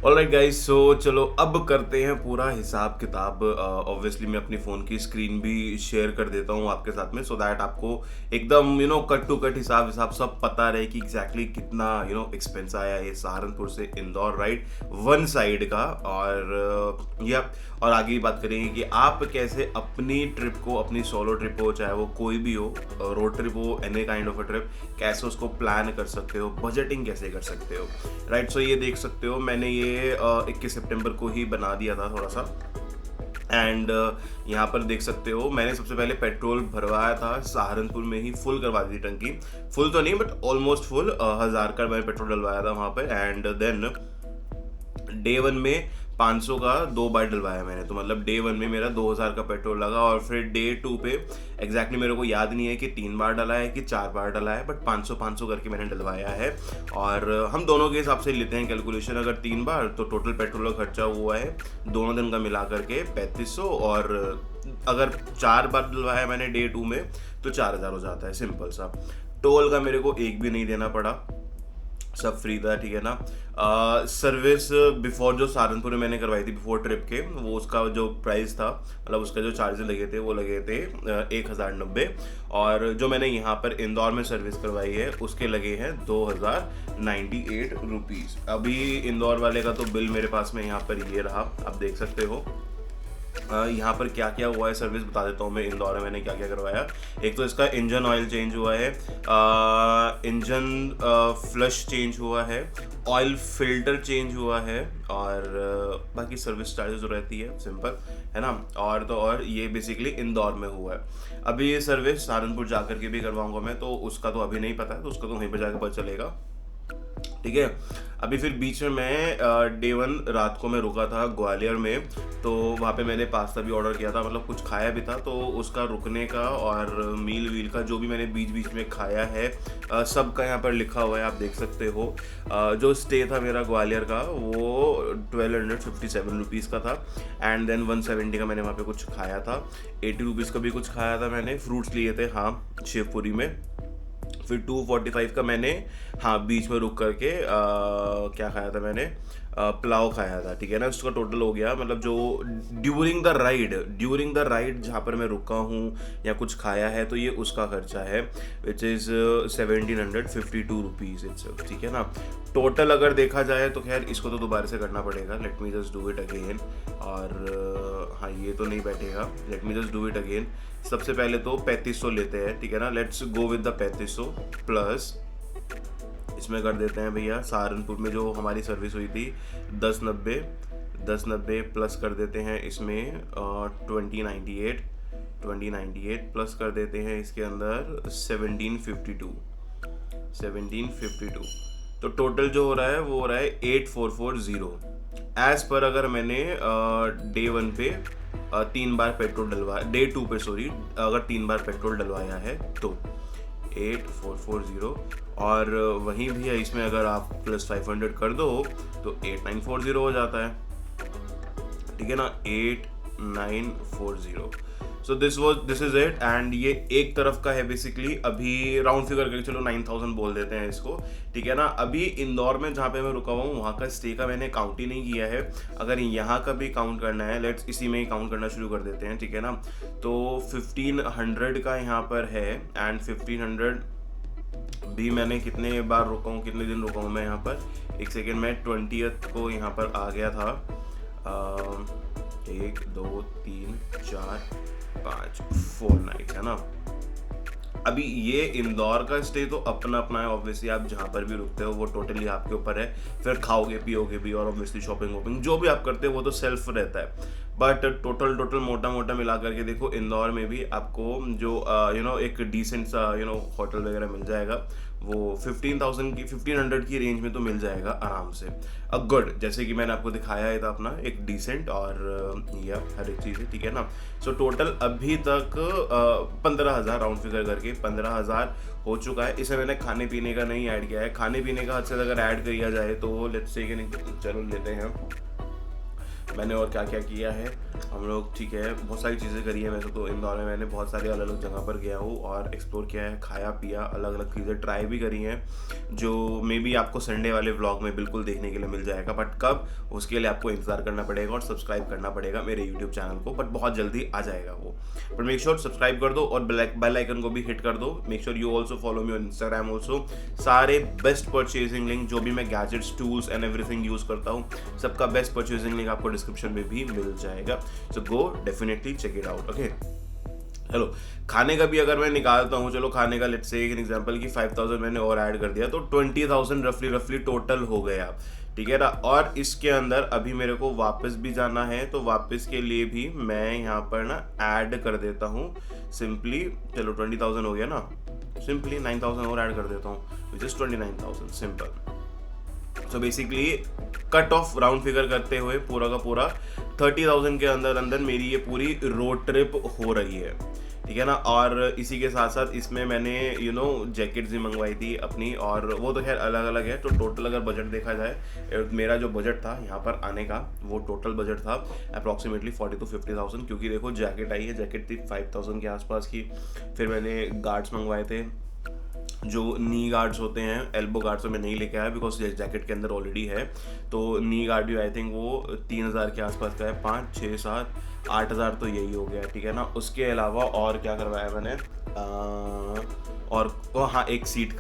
Alright guys, सो चलो अब करते हैं पूरा हिसाब किताब। ऑब्वियसली मैं अपनी फ़ोन की स्क्रीन भी शेयर कर देता हूँ आपके साथ में, सो दैट आपको एकदम कट टू कट हिसाब हिसाब सब पता रहे कि एग्जैक्टली कितना एक्सपेंस आया ये सहारनपुर से इंदौर राइड वन साइड का। और आगे बात करेंगे कि आप कैसे अपनी ट्रिप को, अपनी सोलो ट्रिप हो चाहे वो कोई भी हो, रोड ट्रिप हो, any kind of a trip, कैसे उसको प्लान कर सकते हो, बजटिंग कैसे कर सकते हो। राइट, सो ये देख सकते हो मैंने ये 21 सितंबर को ही बना दिया था थोड़ा सा। एंड यहाँ पर देख सकते हो मैंने सबसे पहले पेट्रोल भरवाया था सहारनपुर में ही, फुल करवा दी थी टंकी। फुल तो नहीं बट ऑलमोस्ट फुल, 1000 का मैंने पेट्रोल डलवाया था वहाँ पे। एंड देन डे वन में 500 का 2 बार डलवाया मैंने, तो मतलब डे वन में मेरा 2000 का पेट्रोल लगा। और फिर डे टू पे एग्जैक्टली मेरे को याद नहीं है कि 3 बार डला है कि 4 बार डला है, बट 500 करके मैंने डलवाया है। और हम दोनों के हिसाब से लेते हैं कैलकुलेशन, अगर 3 बार तो टोटल पेट्रोल का खर्चा हुआ है दोनों दिन का मिला करके 3500। और अगर 4 बार डलवाया मैंने डे टू में तो 4000 हो जाता है, सिंपल सा। टोल का मेरे को एक भी नहीं देना पड़ा, सब फ्री था, ठीक है ना। सर्विस बिफोर जो सहारनपुर में मैंने करवाई थी बिफोर ट्रिप के, वो उसका जो प्राइस था, मतलब उसका जो चार्जेस लगे थे वो लगे थे 1090। और जो मैंने यहाँ पर इंदौर में सर्विस करवाई है उसके लगे हैं 2098 रुपीज़। अभी इंदौर वाले का तो बिल मेरे पास में यहाँ पर ये रहा, आप देख सकते हो। यहाँ पर क्या क्या हुआ है सर्विस बता देता हूँ मैं, इंदौर में मैंने क्या क्या करवाया। एक तो इसका इंजन ऑयल चेंज हुआ है, इंजन फ्लश चेंज हुआ है, ऑयल फिल्टर चेंज हुआ है, और बाकी सर्विस चार्जेस जो रहती है सिंपल, है ना। और तो और ये बेसिकली इंदौर में हुआ है। अभी ये सर्विस सहारनपुर जा करके भी करवाऊंगा मैं, तो उसका तो अभी नहीं पता है, तो उसका तो वहीं पर जाकर पता चलेगा, ठीक है। अभी फिर बीच में मैं डे वन रात को मैं रुका था ग्वालियर में, तो वहाँ पे मैंने पास्ता भी ऑर्डर किया था, मतलब कुछ खाया भी था, तो उसका रुकने का और मील वील का जो भी मैंने बीच बीच में खाया है सब का यहाँ पर लिखा हुआ है, आप देख सकते हो। जो स्टे था मेरा ग्वालियर का वो 1257 रुपीज़ का था। एंड देन 170 का मैंने वहाँ पे कुछ खाया था, 80 रुपीज़ का भी कुछ खाया था मैंने, फ्रूट्स लिए थे हाँ शिवपुरी में। फिर 245 का मैंने हाँ बीच में रुक करके क्या खाया था मैंने, पुलाव खाया था, ठीक है ना। उसका टोटल हो गया, मतलब जो ड्यूरिंग द राइड जहाँ पर मैं रुका हूँ या कुछ खाया है, तो ये उसका खर्चा है, विच इज़ 1752 रुपीज़ इट्स, ठीक है ना। टोटल अगर देखा जाए तो खैर इसको तो दोबारा से करना पड़ेगा, let me just do it again. और हाँ ये तो नहीं बैठेगा, let me just do it again. सबसे पहले तो 3500 लेते हैं, ठीक है ना। Let's go with the 3500 plus इसमें कर देते हैं भैया सहारनपुर में जो हमारी सर्विस हुई थी 1090 प्लस कर देते हैं इसमें 2098 प्लस कर देते हैं इसके अंदर 1752। तो टोटल जो हो रहा है वो हो रहा है 8440 एज पर। अगर मैंने डे वन पे 3 बार पेट्रोल डलवाया, डे टू पे सॉरी, अगर 3 बार पेट्रोल डलवाया है तो 8440। और वहीं भी है इसमें अगर आप प्लस 500 कर दो तो 8940 हो जाता है, ठीक है ना, 8940। So this is it. And ये एक तरफ का है बेसिकली, अभी राउंड फिगर करके चलो 9000 बोल देते हैं इसको, ठीक है ना। अभी इंदौर में जहाँ पे मैं रुका हुआ हूँ वहाँ का स्टे का मैंने काउंट ही नहीं किया है, अगर यहाँ का भी काउंट करना है लेट्स इसी में ही काउंट करना शुरू कर देते हैं, ठीक है ना। तो 1500 का यहाँ पर है, एंड 1500 भी मैंने कितने बार रुका हूँ, कितने दिन रुका हूँ मैं यहाँ पर, एक सेकेंड, मैं 20th को यहाँ पर आ गया था। 1 2 3 4 5 4 नाइट, है ना। अभी ये इंदौर का स्टे तो अपना अपना है, ऑब्वियसली आप जहाँ पर भी रुकते हो वो टोटली आपके ऊपर है। फिर खाओगे पियोगे भी, और ऑब्वियसली शॉपिंग वॉपिंग जो भी आप करते हो वो तो सेल्फ रहता है। बट टोटल मोटा मोटा मिला करके देखो, इंदौर में भी आपको जो एक डिसेंट सा होटल वगैरह मिल जाएगा, वो 1500 की रेंज में तो मिल जाएगा आराम से। गुड, जैसे कि मैंने आपको दिखाया है था अपना एक डिसेंट और या हर एक चीज़ है, ठीक है ना। सो टोटल अभी तक 15,000 राउंड फिगर करके 15,000 हो चुका है। इसे मैंने खाने पीने का नहीं ऐड किया है, खाने पीने का हद से अगर ऐड किया जाए तो लेट्स से चलो लेते हैं मैंने और क्या क्या किया है हम लोग, ठीक है, बहुत सारी चीज़ें करी है। वैसे तो इंदौर में मैंने बहुत सारी अलग अलग जगह पर गया हूँ और एक्सप्लोर किया है, खाया पिया, अलग अलग चीज़ें ट्राई भी करी हैं, जो मे बी आपको संडे वाले व्लॉग में बिल्कुल देखने के लिए मिल जाएगा। बट कब, उसके लिए आपको इंतजार करना पड़ेगा और सब्सक्राइब करना पड़ेगा मेरे यूट्यूब चैनल को, बट बहुत जल्दी आ जाएगा वो। बट मेक श्योर सब्सक्राइब कर दो और बेल आइकन को भी हिट कर दो। Make sure you also follow me on Instagram also. सारे बेस्ट परचेजिंग लिंक, जो भी मैं gadgets, tools and everything use करता हूँ, सबका बेस्ट परचेजिंग लिंक आपको डिस्क्रिप्शन में भी मिल जाएगा। So go definitely check it out. Okay, hello, खाने का भी अगर मैं निकालता हूँ, चलो खाने का लेट्स से एक एग्जांपल कि 5000 मैंने और ऐड कर दिया तो 20000 रफली टोटल हो गया, ठीक है ना। और इसके अंदर अभी मेरे को वापस भी जाना है, तो वापस के लिए भी मैं यहाँ पर ना ऐड कर देता हूँ सिंपली, चलो 20000 हो गया ना, सिंपली 9000 और ऐड कर देता हूँ, which is 29000, simple. So basically cut off round figure करते हुए पूरा का पूरा 30000 के अंदर अंदर मेरी ये पूरी रोड ट्रिप हो रही है, ठीक है ना। और इसी के साथ साथ इसमें मैंने जैकेट्स भी मंगवाई थी अपनी, और वो तो खैर अलग अलग है। तो टोटल अगर बजट देखा जाए, मेरा जो बजट था यहाँ पर आने का, वो टोटल बजट था अप्रॉक्सीमेटली 40 to 50,000, क्योंकि देखो जैकेट आई है, जैकेट थी 5000 के आसपास की। फिर मैंने गार्ड्स मंगवाए थे, जो नी गार्ड्स होते हैं, एल्बो गार्ड्स तो मैं नहीं लेके आया बिकॉज जैकेट के अंदर ऑलरेडी है। तो नी गार्ड भी आई थिंक वो 3000 के आसपास का है, 5 6 7 8000 तो यही हो गया, ठीक है ना। उसके अलावा और क्या करवाया मैंने, और हाँ, एक सीट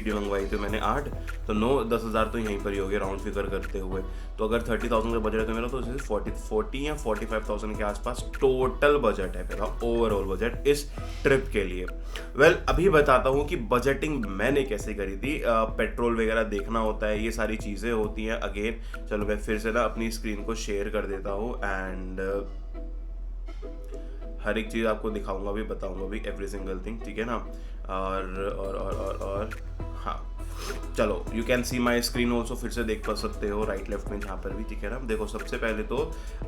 भी मंगवाई थी मैंने 8, तो 9-10 हज़ार तो यहीं पर ही हो गया राउंड फिगर करते हुए। तो अगर 30,000 का बजट है तो मेरा, तो 40 या 45,000 के आसपास टोटल बजट है मेरा, ओवरऑल बजट इस ट्रिप के लिए। वेल, अभी बताता हूँ कि बजटिंग मैंने कैसे करी थी। पेट्रोल वगैरह देखना होता है, ये सारी चीज़ें होती हैं। अगेन चलो मैं फिर से ना अपनी स्क्रीन को शेयर कर देता हूँ एंड हर एक चीज़ आपको दिखाऊंगा भी, बताऊंगा भी, एवरी सिंगल थिंग, ठीक है ना। और हाँ, चलो you can see my screen also, फिर से देख पा सकते हो राइट लेफ्ट में जहाँ पर भी, ठीक है ना। देखो सबसे पहले तो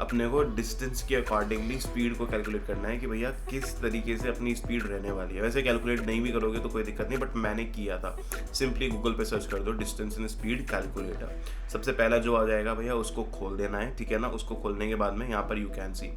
अपने को डिस्टेंस के अकॉर्डिंगली स्पीड को कैलकुलेट करना है कि भैया किस तरीके से अपनी स्पीड रहने वाली है। वैसे कैलकुलेट नहीं भी करोगे तो कोई दिक्कत नहीं, बट मैंने किया था। सिंपली गूगल पे सर्च कर दो डिस्टेंस इन स्पीड कैलकुलेटर, सबसे पहला जो आ जाएगा भैया उसको खोल देना है, ठीक है ना। उसको खोलने के बाद में यहाँ पर यू कैन सी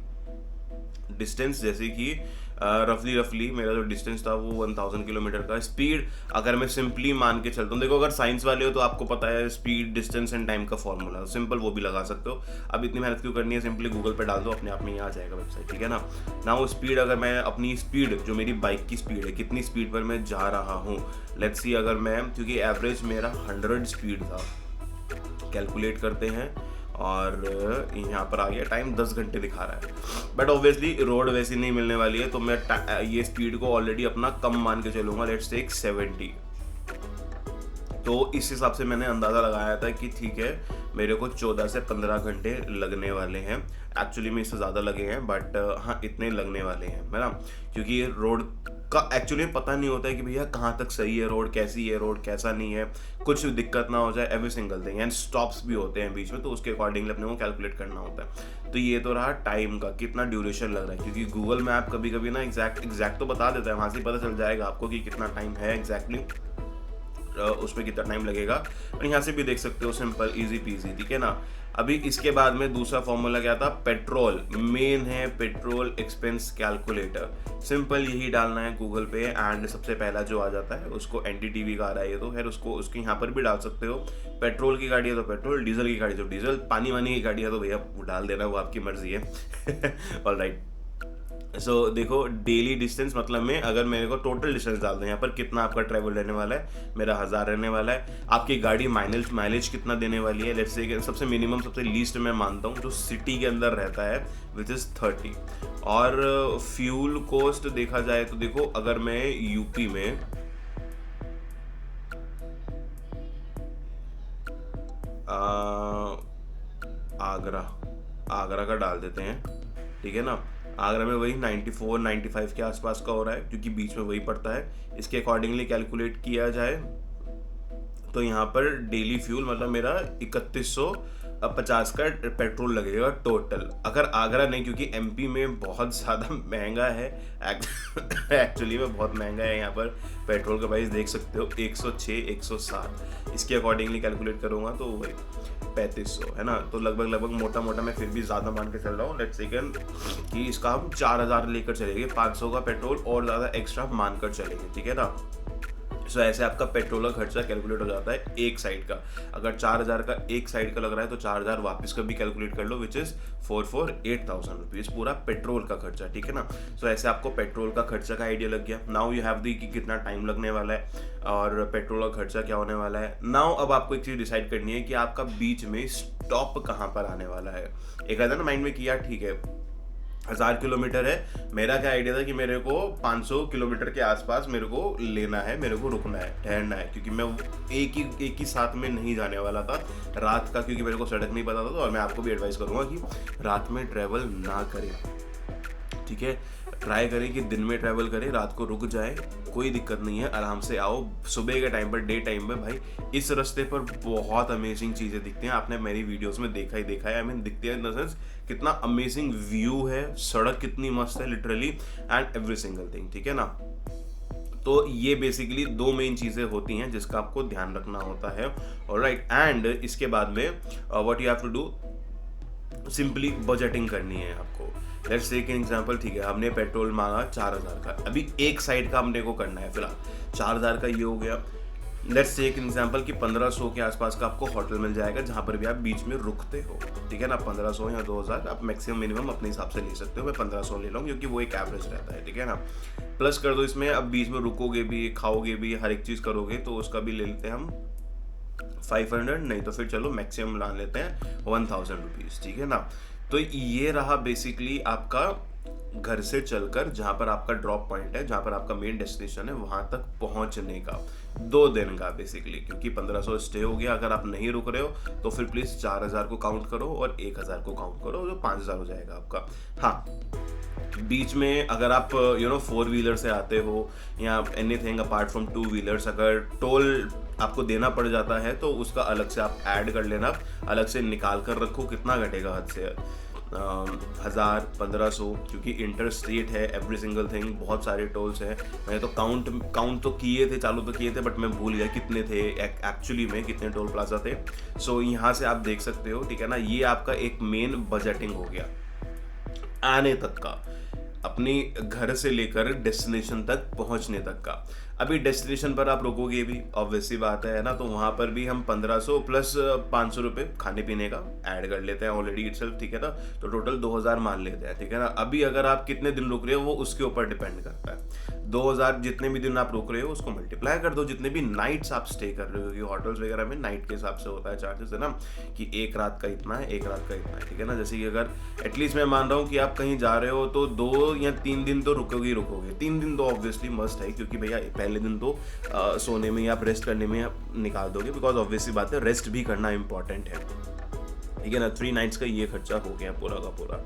डिस्टेंस, जैसे कि रफली मेरा जो डिस्टेंस था वो 1000 किलोमीटर का। स्पीड अगर मैं सिंपली मान के चलता हूँ, देखो अगर साइंस वाले हो तो आपको पता है स्पीड, डिस्टेंस एंड टाइम का फॉर्मूला, सिंपल वो भी लगा सकते हो। अब इतनी मेहनत क्यों करनी है, सिंपली गूगल पे डाल दो, अपने आप में ही आ जाएगा वेबसाइट, ठीक है ना। ना वो स्पीड, अगर मैं अपनी स्पीड, जो मेरी बाइक की स्पीड है, कितनी स्पीड पर मैं जा रहा हूँ, लेट्स सी, अगर मैं, क्योंकि एवरेज मेरा 100 स्पीड था, कैलकुलेट करते हैं, और यहाँ पर आ गया टाइम 10 घंटे दिखा रहा है। बट ऑब्वियसली रोड वैसी नहीं मिलने वाली है, तो मैं ये स्पीड को ऑलरेडी अपना कम मान के चलूँगा, लेट्स टेक 70। तो इस हिसाब से मैंने अंदाज़ा लगाया था कि ठीक है मेरे को 14 से 15 घंटे लगने वाले हैं। एक्चुअली में इससे ज़्यादा लगे हैं, बट हाँ इतने लगने वाले हैं, है ना। क्योंकि रोड का एक्चुअली पता नहीं होता है कि भैया कहाँ तक सही है रोड, कैसी है रोड, कैसा नहीं है, कुछ दिक्कत ना हो जाए, every single thing. And stops भी होते हैं बीच में, तो उसके अकॉर्डिंगली अपने को कैलकुलेट करना होता है। तो ये तो रहा टाइम का, कितना ड्यूरेशन लग रहा है, क्योंकि गूगल मैप कभी कभी ना एग्जैक्ट तो बता देता है, वहाँ से पता चल जाएगा आपको कि कितना टाइम है एग्जैक्टली, उसमें कितना टाइम लगेगा। और यहाँ से भी देख सकते हो, सिंपल इजी पीजी, ठीक है ना। अभी इसके बाद में दूसरा फॉर्मूला क्या था, पेट्रोल, मेन है पेट्रोल एक्सपेंस कैलकुलेटर। सिंपल यही डालना है गूगल पे, एंड सबसे पहला जो आ जाता है उसको NDTV का आ रहा है, ये तो खैर उसको उसके यहाँ पर भी डाल सकते हो। पेट्रोल की गाड़ी है तो पेट्रोल, डीजल की गाड़ी तो डीजल, पानी वानी की गाड़ी है तो भैया डाल देना, वो आपकी मर्जी है। ऑलराइट, सो देखो डेली डिस्टेंस मतलब में अगर मेरे को टोटल डिस्टेंस डाल दें यहाँ पर, कितना आपका ट्रैवल रहने वाला है, मेरा 1000 रहने वाला है। आपकी गाड़ी माइलेज कितना देने वाली है, लेट्स से सबसे मिनिमम, सबसे लीस्ट मैं मानता हूँ जो सिटी के अंदर रहता है, विच इज़ 30। और फ्यूल कॉस्ट देखा जाए तो देखो, अगर मैं यूपी में आगरा का डाल देते हैं, ठीक है ना। आगरा में वही 94-95 के आसपास का हो रहा है, क्योंकि बीच में वही पड़ता है। इसके अकॉर्डिंगली कैलकुलेट किया जाए तो यहाँ पर डेली फ्यूल मतलब मेरा 3150 का पेट्रोल लगेगा टोटल। अगर आगरा नहीं, क्योंकि MP में बहुत ज़्यादा महंगा है, एक्चुअली में बहुत महंगा है यहाँ पर पेट्रोल का प्राइस, देख सकते हो 106-107। इसके अकॉर्डिंगली कैलकुलेट करूँगा तो वही 3500 है ना, तो लगभग मोटा मोटा मैं फिर भी ज़्यादा मान के चल रहा हूँ, लेट्स सेकंड कि इसका हम 4000 लेकर चलेंगे, 500 का पेट्रोल और ज़्यादा एक्स्ट्रा मानकर चलेंगे, ठीक है ना। सो ऐसे आपका पेट्रोल का खर्चा कैलकुलेट हो जाता है एक साइड का। अगर 4000 का एक साइड का लग रहा है तो 4000 वापस का भी कैलकुलेट कर लो, विच इज़ 8,000 रुपीज़ पूरा पेट्रोल का खर्चा, ठीक है ना। सो ऐसे आपको पेट्रोल का खर्चा का आइडिया लग गया। नाउ यू हैव दी कि कितना टाइम लगने वाला है और पेट्रोल का खर्चा क्या होने वाला है। नाउ अब आपको एक चीज़ डिसाइड करनी है कि आपका बीच में स्टॉप कहाँ पर आने वाला है। एक आता है ना माइंड में कि यार ठीक है 1000 किलोमीटर है, मेरा क्या आइडिया था कि मेरे को 500 किलोमीटर के आसपास मेरे को लेना है, मेरे को रुकना है, ठहरना है, क्योंकि मैं एक ही साथ में नहीं जाने वाला था रात का, क्योंकि मेरे को सड़क नहीं पता था। और मैं आपको भी एडवाइस करूंगा कि रात में ट्रैवल ना करें, ठीक है। ट्राई करें कि दिन में ट्रैवल करें, रात को रुक जाए, कोई दिक्कत नहीं है, आराम से आओ। सुबह के टाइम पर, डे टाइम में भाई इस रास्ते पर बहुत अमेजिंग चीज़ें दिखती हैं, आपने मेरी वीडियोस में देखा ही देखा है। आई मीन दिखती है इन द सेंस कितना अमेजिंग व्यू है, सड़क कितनी मस्त है literally, and every single thing, ठीक है ना। तो ये बेसिकली दो मेन चीज़ें होती हैं जिसका आपको ध्यान रखना होता है, ऑलराइट। एंड इसके बाद में what you have to do, simply budgeting करनी है आपको। लेट्स टेक एन एग्जांपल, ठीक है, हमने पेट्रोल मांगा 4000 का, अभी एक साइड का हमने को करना है फिलहाल, 4000 का ये हो गया। लेट्स टेक एन एग्जांपल कि 1500 के आसपास का आपको होटल मिल जाएगा जहाँ पर भी आप बीच में रुकते हो, ठीक है ना। 1500 या 2000 आप मैक्सिमम मिनिमम अपने हिसाब से ले सकते हो, मैं 1500 ले लूँ क्योंकि वो एक एवरेज रहता है, ठीक है ना। प्लस कर दो इसमें, अब बीच में रुकोगे भी, खाओगे भी, हर एक चीज़ करोगे, तो उसका भी ले लेते हैं हम 500, नहीं तो फिर चलो मैक्सिमम ला लेते हैं 1000 रुपीज़, ठीक है ना। तो ये रहा बेसिकली आपका घर से चलकर जहाँ पर आपका ड्रॉप पॉइंट है, जहाँ पर आपका मेन डेस्टिनेशन है, वहाँ तक पहुँचने का 2 दिन का बेसिकली, क्योंकि 1500 स्टे हो गया। अगर आप नहीं रुक रहे हो तो फिर प्लीज़ 4000 को काउंट करो और 1000 को काउंट करो, जो 5000 हो जाएगा आपका। हाँ, बीच में अगर आप 4 व्हीलर से आते हो या एनीथिंग अपार्ट फ्रॉम 2 व्हीलर्स, अगर टोल आपको देना पड़ जाता है तो उसका अलग से आप ऐड कर लेना, अलग से निकाल कर रखो, कितना घटेगा हद से 1000, 1500, क्योंकि इंटर स्टेट है एवरी सिंगल थिंग, बहुत सारे टोल्स हैं। मैंने तो काउंट तो किए थे, चालू तो किए थे, बट मैं भूल गया कितने थे एक्चुअली में, कितने टोल प्लाजा थे। सो यहाँ से आप देख सकते हो, ठीक है ना। ये आपका एक मेन बजटिंग हो गया आने तक का, अपनी घर से लेकर डेस्टिनेशन तक पहुंचने तक का। अभी डेस्टिनेशन पर आप रुकोगे भी, ऑब्वियसली बात है ना, तो वहाँ पर भी हम 1500 प्लस 500 रुपये खाने पीने का ऐड कर लेते हैं ऑलरेडी इटसेल्फ, ठीक है ना। तो टोटल 2000 मान लेते हैं, ठीक है ना। अभी अगर आप कितने दिन रुक रहे हो वो उसके ऊपर डिपेंड करता है। 2000 जितने भी दिन आप रुक रहे हो उसको मल्टीप्लाई कर दो, जितने भी नाइट्स आप स्टे कर रहे हो, क्योंकि होटल्स वगैरह में नाइट के हिसाब से होता है चार्जेस, है ना, कि एक रात का इतना है, एक रात का इतना है, ठीक है ना। जैसे कि अगर एटलीस्ट मैं मान रहा हूँ कि आप कहीं जा रहे हो तो 2 या 3 दिन तो रुकोगे ही रुकोगे। 3 दिन तो ऑब्वियसली मस्ट है, क्योंकि भैया पहले दिन तो सोने में या रेस्ट करने में आप निकाल दोगे, बिकॉज ऑब्वियसली बात है रेस्ट भी करना इंपॉर्टेंट है, ठीक है ना। 3 नाइट्स का ये खर्चा हो गया पूरा का पूरा,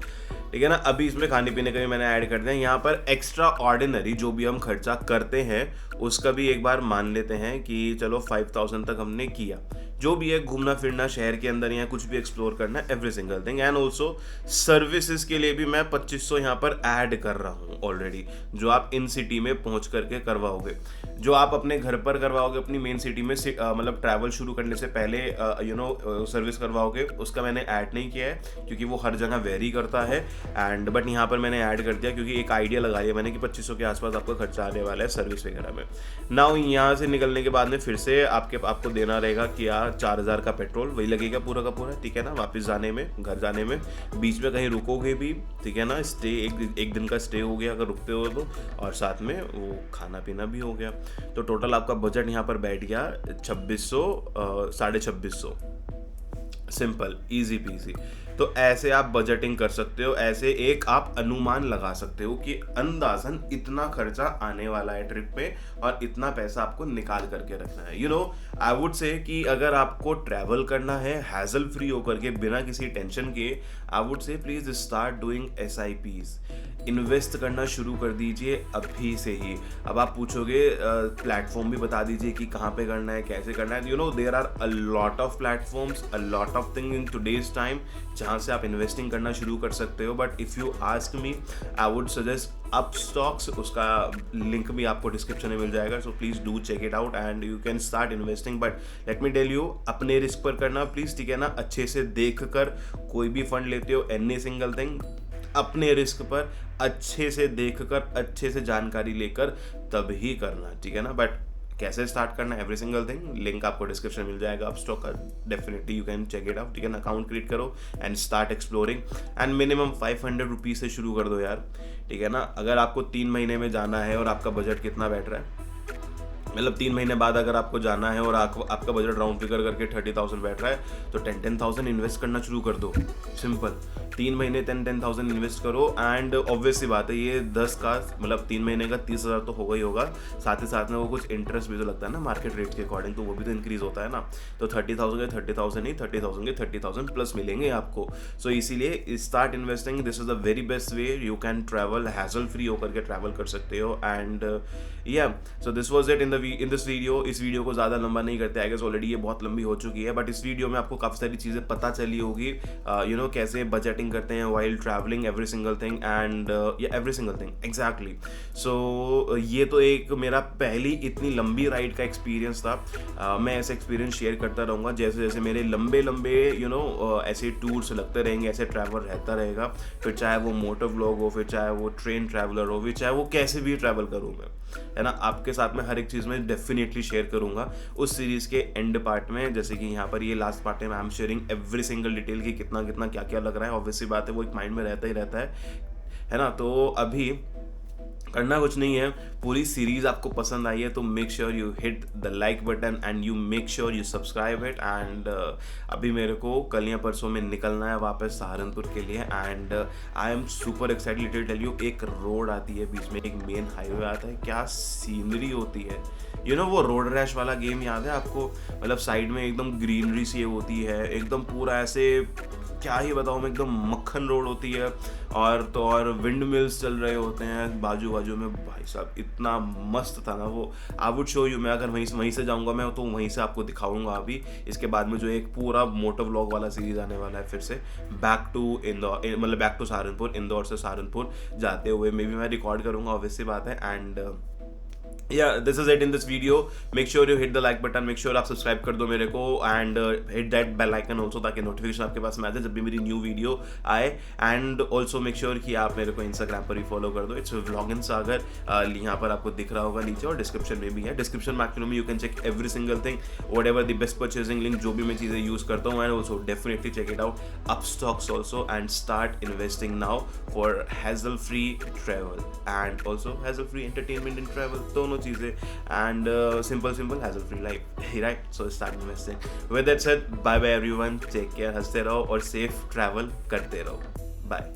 ठीक है ना। अभी इसमें खाने पीने का भी मैंने ऐड कर दिया। यहाँ पर एक्स्ट्रा ऑर्डिनरी जो भी हम खर्चा करते हैं उसका भी एक बार मान लेते हैं कि चलो 5000 तक हमने किया, जो भी है घूमना फिरना शहर के अंदर या कुछ भी एक्सप्लोर करना, every single thing. And also services के लिए भी मैं 2500 यहाँ पर ऐड कर रहा हूँ ऑलरेडी, जो आप इन सिटी में पहुँच करके करवाओगे, जो आप अपने घर पर करवाओगे, अपनी मेन सिटी में मतलब ट्रैवल शुरू करने से पहले सर्विस करवाओगे, उसका मैंने ऐड नहीं किया है क्योंकि वो हर जगह वेरी करता है। एंड बट यहाँ पर मैंने ऐड कर दिया क्योंकि एक आइडिया लगा लिया मैंने कि 2500 के आसपास आपका खर्चा आने वाला है सर्विस वगैरह में। नाउ यहाँ से निकलने के बाद में फिर से आपको देना रहेगा कि यार 4000 का पेट्रोल वही लगेगा पूरा का पूरा, ठीक है ना। वापस जाने में, घर जाने में, बीच में कहीं रुकोगे भी, ठीक है ना। स्टे एक दिन का स्टे हो गया अगर रुकते हो तो, और साथ में वो खाना पीना भी हो गया। तो टोटल आपका बजट यहाँ पर बैठ गया 2600, 2650, सिंपल इजी पीजी। तो ऐसे आप बजटिंग कर सकते हो, ऐसे एक आप अनुमान लगा सकते हो कि अंदाजन इतना खर्चा आने वाला है ट्रिप पे और इतना पैसा आपको निकाल करके रखना है। आई वुड से कि अगर आपको ट्रैवल करना है हैजल फ्री होकर के, बिना किसी टेंशन के, I would say please start doing SIPs, invest करना शुरू कर दीजिए अभी से ही। अब आप पूछोगे प्लेटफॉर्म भी बता दीजिए कि कहाँ पे करना है, कैसे करना है। There are a lot of platforms, a lot of thing in today's time जहाँ से आप इन्वेस्टिंग करना शुरू कर सकते हो. But if you ask me, I would suggest Upstox. उसका लिंक भी आपको डिस्क्रिप्शन में मिल जाएगा, so please do check it out and you can start investing. But let me tell you, अपने रिस्क पर करना प्लीज़, ठीक है ना. अच्छे से देख कर कोई भी फंड लेते हो, एनी सिंगल थिंग अपने रिस्क पर अच्छे से देख कर, अच्छे से जानकारी लेकर तब ही करना, ठीक है ना. बट कैसे स्टार्ट करना है, एवरी सिंगल थिंग, लिंक आपको डिस्क्रिप्शन मिल जाएगा अपस्टॉक का. Definitely you can check it out, ठीक है ना. अकाउंट क्रिएट करो and start exploring. And minimum 500 rupees से शुरू कर दो यार, ठीक है ना. अगर आपको 3 महीने में जाना है और आपका बजट कितना बैठ रहा है, मतलब 3 महीने बाद अगर आपको जाना है और आपका बजट राउंड फिगर करके 30,000 बैठ रहा है, तो 10,000 इन्वेस्ट करना शुरू कर दो. सिंपल, 3 महीने 10,000 इन्वेस्ट करो. एंड ऑब्वियस सी बात है, ये 10 का मतलब 3 महीने का 30,000 तो होगा ही होगा. साथ ही साथ में वो कुछ इंटरेस्ट भी तो लगता है ना मार्केट रेट के अकॉर्डिंग, तो वो भी तो इंक्रीज होता है ना. तो 30,000 के 30,000 नहीं, 30,000 के 30,000 प्लस मिलेंगे आपको. सो इसीलिए start investing, this is the very best way. You can travel hassle free होकर के ट्रैवल कर सकते हो. एंड या so this was it in this video. इस वीडियो को ज़्यादा लंबा नहीं करते, आई गेस ऑलरेडी ये बहुत लंबी हो चुकी है. बट इस वीडियो में आपको काफ़ी सारी चीज़ें पता चली होगी, यू नो कैसे बजटिंग करते हैं while travelling, every single thing. And या एवरी सिंगल थिंग एग्जैक्टली. सो ये तो एक मेरा पहली इतनी लंबी राइड का एक्सपीरियंस था. मैं ऐसे एक्सपीरियंस शेयर करता रहूँगा जैसे जैसे मेरे लंबे लंबे यू नो ऐसे टूर्स लगते रहेंगे, ऐसे ट्रैवल रहता रहेगा. फिर चाहे वो मोटर व्लॉग हो, फिर चाहे वो ट्रेन ट्रैवलर हो, फिर चाहे वो कैसे भी ट्रैवल करूँ मैं, है ना. आपके साथ में हर एक चीज़ में डेफिनेटली शेयर करूंगा उस सीरीज के एंड पार्ट में. जैसे कि यहाँ पर ये लास्ट पार्ट में I am sharing every single detail की कितना कितना क्या क्या लग रहा है. ऑब्वियसली बात है, वो एक माइंड में रहता ही रहता है ना. तो अभी करना कुछ नहीं है. पूरी सीरीज आपको पसंद आई है तो make sure you hit the like button and you make sure you subscribe it. And अभी मेरे को कल या परसों में निकलना है वापस सहारनपुर के लिए. And I am super excited to tell you, एक रोड आती है बीच में, एक मेन हाईवे आता है, क्या सीनरी होती है. यू नो वो रोड रैश वाला गेम याद है आपको, मतलब साइड में एकदम ग्रीनरी सी होती है, एकदम पूरा ऐसे क्या ही बताऊँ मैं, एकदम मक्खन रोड होती है. और विंड मिल्स चल रहे होते हैं बाजू बाजू में. भाई साहब इतना मस्त था ना वो. आई वुड शो यू, मैं अगर वहीं से जाऊंगा मैं तो वहीं से आपको दिखाऊंगा. अभी इसके बाद में जो एक पूरा मोटर व्लॉग वाला सीरीज आने वाला है फिर से, बैक टू इंदौर, मतलब बैक टू सहारनपुर, इंदौर से सहारनपुर जाते हुए मे बी मैं रिकॉर्ड करूंगा, ऑब्वियसली बात है. And yeah, this is it in this video. Make sure you hit the like button, make sure आप सब्सक्राइब कर दो मेरे को. And hit that bell icon also, ताकि नोटिफिकेशन आपके पास में आ जाए जब भी मेरी न्यू वीडियो आए. एंड ऑल्सो मेक श्योर कि आप मेरे को इंस्टाग्राम पर भी फॉलो कर दो. इट्स व्लॉगिंग सागर, यहाँ पर आपको दिख रहा होगा नीचे, और डिस्क्रिप्शन में भी है. डिस्क्रिप्शन में actually you can check every single thing, whatever the best purchasing link, जो भी मैं चीज़ें यूज़ करता हूँ. And also definitely check it out Upstox also and start investing now for hassle free travel and also hassle free entertainment in travel, दोनों चीज़ें. And simple hassle free life, right? So start investing. With that said, bye bye everyone, take care, हंसते रहो और safe travel करते रहो. Bye.